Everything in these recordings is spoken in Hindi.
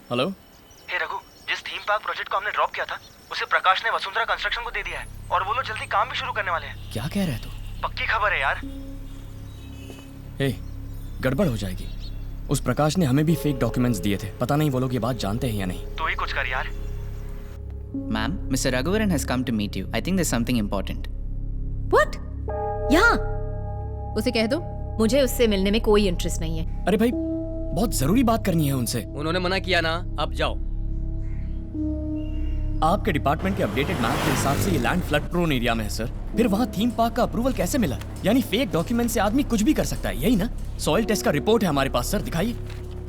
हेलो। हे रघु, जिस थीम पार्क प्रोजेक्ट को हमने ड्रॉप किया था उसे प्रकाश ने वसुंधरा कंस्ट्रक्शन को दे दिया है और वो लोग जल्दी काम भी शुरू करने वाले हैं। क्या कह रहे है तू? पक्की खबर है यार। ए, गड़बड़ हो जाएगी। उस प्रकाश ने हमें भी फेक डॉक्यूमेंट्स दिए थे। पता नहीं वो लोग ये बात जानते हैं या नहीं। तू ही कुछ कर यार। Ma'am, Mr. Raghuvaran has come to meet you. I think there's something important. What? यहाँ? उसे कह दो मुझे उससे मिलने में कोई इंटरेस्ट नहीं है। अरे भाई, बहुत जरूरी बात करनी है उनसे। उन्होंने मना किया ना, अब जाओ। आपके डिपार्टमेंट के अपडेटेड मैप के हिसाब से ये लैंड फ्लड प्रोन एरिया में है सर। फिर वहाँ थीम पार्क का अप्रूवल कैसे मिला? यानी फेक डॉक्यूमेंट से आदमी कुछ भी कर सकता है, यही ना? सॉइल टेस्ट का रिपोर्ट है हमारे पास सर, दिखाइए।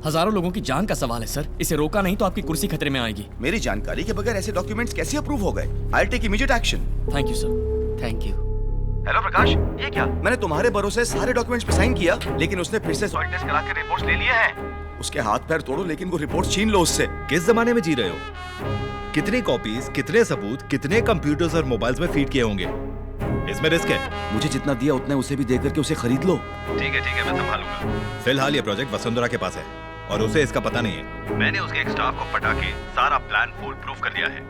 हजारों लोगों की जान का सवाल है सर। इसे रोका नहीं तो आपकी कुर्सी खतरे में आएगी। मेरी जानकारी के बगैर ऐसे डॉक्यूमेंट्स कैसे अप्रूव हो गए? I will take immediate action. Thank you sir. Thank you. Hello Prakash, ये क्या? मैंने तुम्हारे भरोसे सारे डॉक्यूमेंट्स पे साइन किया, लेकिन उसने फिर से सॉइल टेस्ट करा के रिपोर्ट्स ले लिए हैं। उसके हाथ पैर तोड़ो लेकिन वो रिपोर्ट छीन लो उससे। किस जमाने में जी रहे हो? कितनी कॉपीज, कितने सबूत, कितने कंप्यूटर्स और मोबाइल्स में फीड किए होंगे? इसमें रिस्क है। मुझे जितना दिया उतना उसे भी दे करके उसे खरीद लो। ठीक है, मैं संभालूंगा। फिलहाल ये प्रोजेक्ट वसुंधरा के पास है और उसे इसका पता नहीं है। मैंने उसके एक स्टाफ को पटा के सारा प्लान फुल प्रूफ कर दिया है।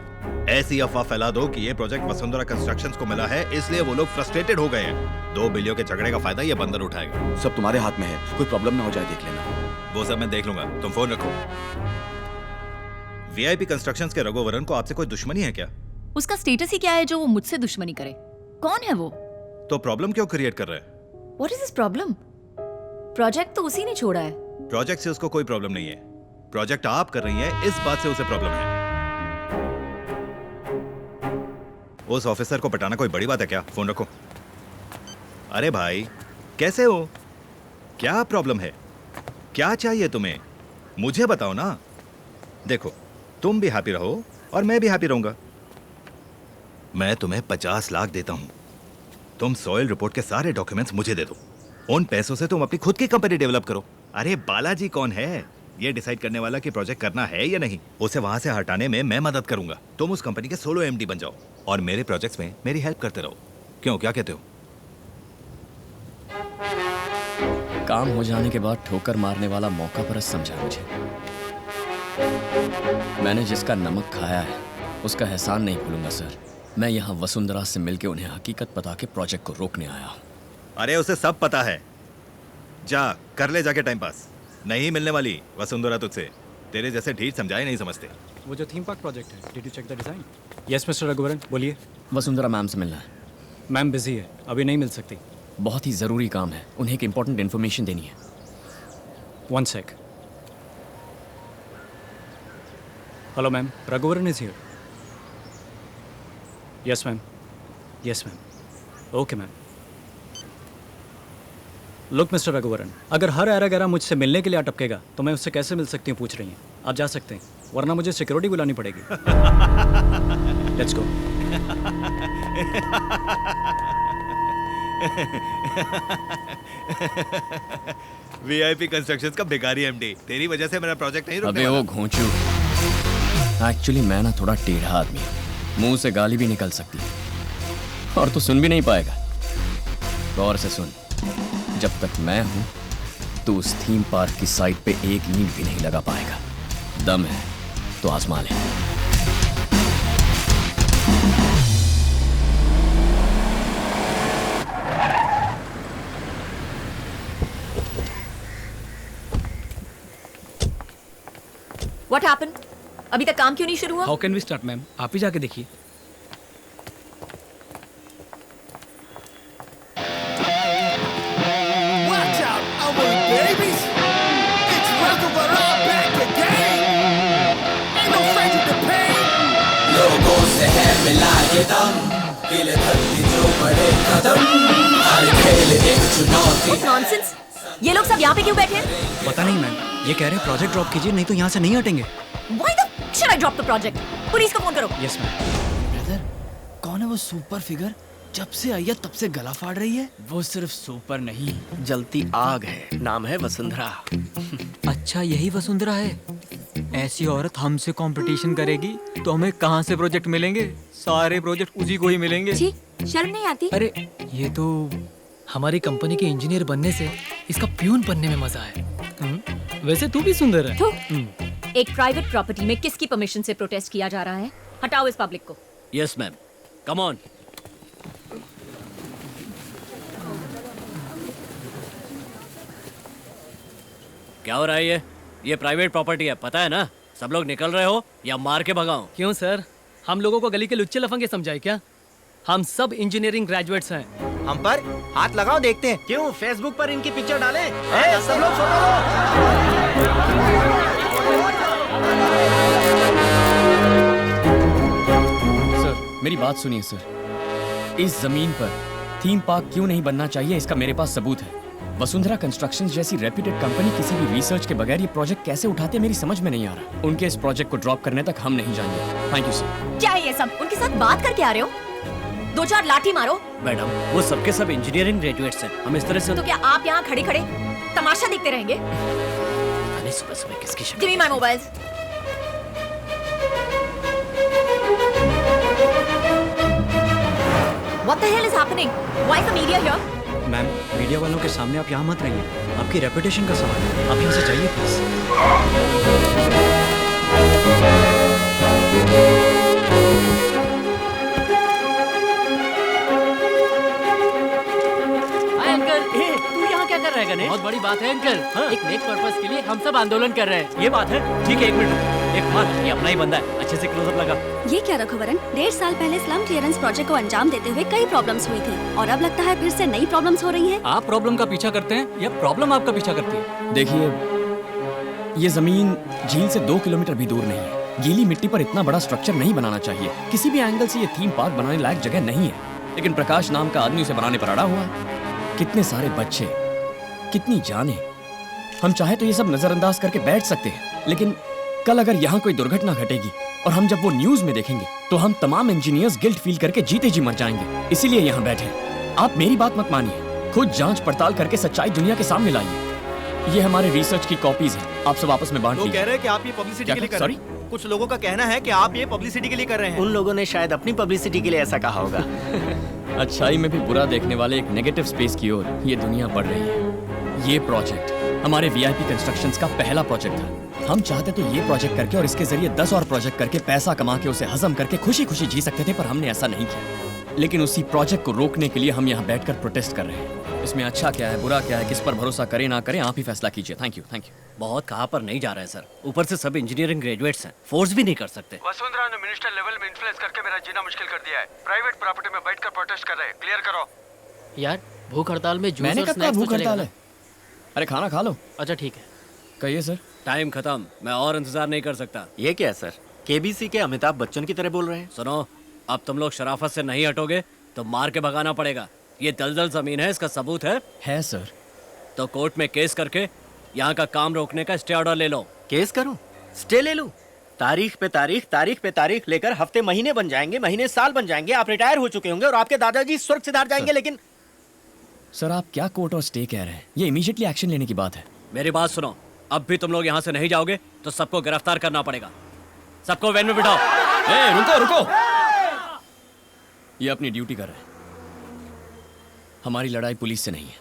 ऐसी अफवाह फैला दो कि ये प्रोजेक्ट वसुंधरा कंस्ट्रक्शंस को मिला है, इसलिए वो लोग फ्रस्ट्रेटेड हो गए हैं। 2 बिलियन के झगड़े का फायदा ये बंदर उठाएगा। सब तुम्हारे हाथ में है, कोई प्रॉब्लम ना हो जाए देख लेना। वो सब मैं देख लूंगा, तुम फोन रखो। वीआईपी कंस्ट्रक्शंस के रघुवरन को आपसे कोई दुश्मनी है क्या? उसका स्टेटस ही क्या है जो वो मुझसे दुश्मनी करे? कौन है वो? तो प्रॉब्लम क्यों क्रिएट कर रहे हैं? What is this problem? Project तो उसी ने छोड़ा है। प्रोजेक्ट से उसको कोई प्रॉब्लम नहीं है। प्रोजेक्ट आप कर रही हैं, इस बात से उसे प्रॉब्लम है। उस ऑफिसर को पटाना कोई बड़ी बात है क्या? फोन रखो। अरे भाई, कैसे हो? क्या प्रॉब्लम है? क्या चाहिए तुम्हें? मुझे बताओ ना। देखो, तुम भी हैप्पी रहो और मैं भी हैप्पी रहूंगा। मैं तुम्हें 50 लाख देता हूं। तुम सॉइल रिपोर्ट के सारे डॉक्यूमेंट्स मुझे दे दो। उन पैसों से तुम अपनी खुद की कंपनी डेवलप करो। अरे बालाजी कौन है ये डिसाइड करने वाला कि प्रोजेक्ट करना है या नहीं? उसे वहां से हटाने में मैं मदद करूंगा। तुम उस कंपनी के सोलो एमडी बन जाओ और मेरे प्रोजेक्ट्स में मेरी हेल्प करते रहो। क्यों, क्या कहते हो? काम हो जाने के बाद ठोकर मारने वाला मौका परस्त समझा मुझे। मैंने जिसका नमक खाया है उसका एहसान नहीं भूलूंगा सर। मैं यहाँ वसुंधरा से मिलके उन्हें हकीकत बता के प्रोजेक्ट को रोकने आया हूँ। अरे उसे सब पता है। जा कर ले जाके टाइम पास। नहीं मिलने वाली वसुंधरा तुझसे। तेरे जैसे ढीठ समझाए नहीं समझते। वो जो थीम पार्क प्रोजेक्ट है, did you check the design? Yes mister Raghuvaran, बोलिए। वसुंधरा मैम से मिलना है। मैम बिजी है, अभी नहीं मिल सकती। बहुत ही जरूरी काम है, उन्हें एक इंपॉर्टेंट इन्फॉर्मेशन देनी है। 1 sec। Hello ma'am, Raghuvaran is here. Yes ma'am, yes ma'am, okay ma'am. Look mister Raghuvaran, अगर हर ऐरा गैरा मुझसे मिलने के लिए अटकेगा तो मैं उससे कैसे मिल सकती हूँ पूछ रही हैं। आप जा सकते हैं, वरना मुझे सिक्योरिटी बुलानी पड़ेगी। Let's go. वीआईपी कंस्ट्रक्शंस का भिखारी एमडी। तेरी वजह से मेरा प्रोजेक्ट नहीं रुकने अबे वाला। वो घोंचू, एक्चुअली मैं ना थोड़ा टेढ़ा आदमी हूँ। मुंह से गाली भी निकल सकती है और तू सुन भी नहीं पाएगा। गौर से सुन, जब तक मैं हूं तो उस थीम पार्क की साइट पे एक ईंट भी नहीं लगा पाएगा। दम है तो आजमा ले। What happened? अभी तक काम क्यों नहीं शुरू हुआ? How can we start ma'am? आप ही जाके देखिए। What nonsense? ये लोग सब यहाँ पे क्यों बैठे हैं? पता नहीं मैम, ये कह रहे हैं प्रोजेक्ट ड्रॉप कीजिए नहीं तो यहाँ से नहीं हटेंगे। Why the should I drop the project? Police को फोन करो। Yes ma'am. ब्रदर, कौन है वो सुपर फिगर? जब से आई है तब से गला फाड़ रही है। वो सिर्फ सुपर नहीं, जलती आग है। नाम है वसुंधरा। अच्छा, यही वसुंधरा है? ऐसी औरत हमसे कंपटीशन करेगी तो हमें कहाँ से प्रोजेक्ट मिलेंगे? सारे प्रोजेक्ट उसी को ही मिलेंगे। जी, शर्म नहीं आती? अरे ये तो हमारी कंपनी के इंजीनियर बनने से इसका प्यून बनने में मजा है। वैसे तू भी सुंदर है। तो एक प्राइवेट प्रॉपर्टी में किसकी परमिशन से प्रोटेस्ट किया जा रहा है? हटाओ इस पब्लिक को। Yes ma'am, come on. क्या हो रहा है ये प्राइवेट प्रॉपर्टी है, पता है ना? सब लोग निकल रहे हो या मार के भगाऊं? क्यों सर, हम लोगों को गली के लुच्चे लफंगे समझाए क्या? हम सब इंजीनियरिंग ग्रेजुएट्स हैं। हम पर हाथ लगाओ, देखते हैं। क्यों फेसबुक पर इनकी पिक्चर डालें? सब लोग फोटो लो। सर मेरी बात सुनिए सर, इस जमीन पर थीम पार्क क्यों नहीं बनना चाहिए, इसका मेरे पास सबूत है। वसुंधरा कंस्ट्रक्शन जैसी रेप्यूटेड कंपनी किसी भी रिसर्च के बगैर ये प्रोजेक्ट कैसे उठाते मेरी समझ में नहीं आ रहा। उनके इस प्रोजेक्ट को ड्रॉप करने तक हम नहीं जाएंगे। Thank you sir. क्या है ये सब? उनके साथ बात करके आ रहे हो? 2-4 लाठी मारो। मैडम वो सबके सब इंजीनियरिंग ग्रेजुएट्स हैं, हम इस तरह से तो क्या आप यहाँ खड़े खड़े तमाशा देखते रहेंगे? सुबह सुबह किसकी शक्ल? Give me my mobiles. What the hell is happening? Why is the media here? Ma'am media वालों के सामने आप यहाँ मत रहिए, आपकी रेपुटेशन का सवाल है, आप यहाँ से जाइए प्लीज। अंकल, तू यहाँ क्या कर रहा है गणेश? बहुत बड़ी बात है अंकल। एक नेक पर्पस के लिए हम सब आंदोलन कर रहे हैं। ये बात है, ठीक है, एक मिनट। एक बात, ये अपना ही बंदा है, अच्छे से क्लोजअप लगा। ये क्या रघुवरन, 1.5 साल पहले स्लम क्लियरेंस प्रोजेक्ट को अंजाम देते हुए कई प्रॉब्लम्स हुई थी और अब लगता है फिर से नई प्रॉब्लम्स हो रही हैं। आप प्रॉब्लम का पीछा करते हैं या प्रॉब्लम आपका पीछा करती है? देखिए, ये जमीन झील से 2 किलोमीटर भी दूर नहीं है। गीली मिट्टी पर इतना बड़ा स्ट्रक्चर नहीं बनाना चाहिए। किसी भी एंगल से ये थीम पार्क बनाने लायक जगह नहीं है, लेकिन प्रकाश नाम का आदमी उसे बनाने पर अड़ा हुआ है। कितने सारे बच्चे, कितनी जाने। हम चाहे तो ये सब नजरअंदाज करके बैठ सकते हैं, लेकिन कल अगर यहाँ कोई दुर्घटना घटेगी और हम जब वो न्यूज में देखेंगे तो हम तमाम इंजीनियर्स गिल्ट फील करके जीते जी मर जाएंगे। इसीलिए यहाँ बैठे। आप मेरी बात मत मानिए, खुद जांच पड़ताल करके सच्चाई दुनिया के सामने लाइए। ये हमारे रिसर्च की कॉपीज हैं, आप सब आपस में बांट लीजिए। कह रहे हैं कि आप ये पब्लिसिटी के लिए कर रहे हैं। कुछ लोगों का कहना है कि आप ये पब्लिसिटी के लिए कर रहे हैं। उन लोगों ने शायद अपनी पब्लिसिटी के लिए ऐसा कहा होगा। अच्छाई में भी बुरा देखने वाले एक नेगेटिव स्पेस की ओर ये दुनिया बढ़ रही है। ये प्रोजेक्ट हमारे वीआईपी कंस्ट्रक्शंस का पहला प्रोजेक्ट था। हम चाहते तो ये प्रोजेक्ट करके और इसके जरिए 10 और प्रोजेक्ट करके पैसा कमा के उसे हजम करके खुशी खुशी जी सकते थे, पर हमने ऐसा नहीं किया। लेकिन उसी प्रोजेक्ट को रोकने के लिए हम यहाँ बैठकर प्रोटेस्ट कर रहे हैं। इसमें अच्छा क्या है, बुरा क्या है, किस पर भरोसा करें ना करें, आप ही फैसला कीजिए। Thank you, thank you. बहुत कहाँ पर नहीं जा रहे हैं सर, ऊपर से सब इंजीनियरिंग ग्रेजुएट्स हैं, फोर्स भी नहीं कर सकते। वसुंधरा ने मिनिस्टर लेवल में इन्फ्लुएंस करके मेरा जीना मुश्किल कर दिया है। प्राइवेट प्रॉपर्टी में बैठकर प्रोटेस्ट कर रहे हैं, क्लियर करो। यार भूख हड़ताल में जूस मैंने और कब कहा स्नैक्स तो भूख हड़ताल चलेगा है? अरे खाना खा लो। अच्छा ठीक है। कहिए सर। टाइम खत्म, मैं और इंतजार नहीं कर सकता। ये क्या है सर, केबीसी के अमिताभ बच्चन की तरह बोल रहे हैं। सुनो, अब तुम लोग शराफत से नहीं हटोगे तो मार के भगाना पड़ेगा। ये दलदल जमीन है, इसका सबूत है सर। तो कोर्ट में केस करके यहाँ का काम रोकने का स्टे ऑर्डर ले लो। केस करूं, स्टे ले लूं? तारीख पे तारीख लेकर हफ्ते महीने बन जाएंगे, महीने साल बन जाएंगे। आप रिटायर हो चुके होंगे और आपके दादाजी स्वर्ग सिधार जाएंगे। लेकिन सर आप क्या कोर्ट और स्टे कह रहे हैं? ये इमीडिएटली एक्शन लेने की बात है। मेरी बात सुनो, अब भी तुम लोग यहाँ से नहीं जाओगे तो सबको गिरफ्तार करना पड़ेगा। सबको वैन में बिठाओ। रुको रुको, ये अपनी ड्यूटी कर रहे हैं। हमारी लड़ाई पुलिस से नहीं है।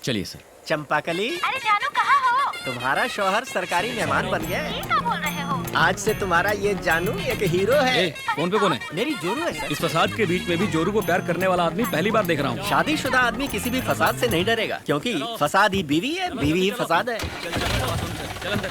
चलिए सर। चंपाकली, अरे जानू कहाँ हो? तुम्हारा शौहर सरकारी मेहमान बन गया है। ये क्या बोल रहे हो? आज से तुम्हारा ये जानू एक हीरो है। फोन पे कौन है? मेरी जोरू है सर। इस फसाद के बीच में भी जोरू को प्यार करने वाला आदमी पहली बार देख रहा हूँ। शादीशुदा आदमी किसी भी फसाद से नहीं डरेगा, क्योंकि फसाद ही बीवी है, बीवी ही फसाद है। चल अंदर।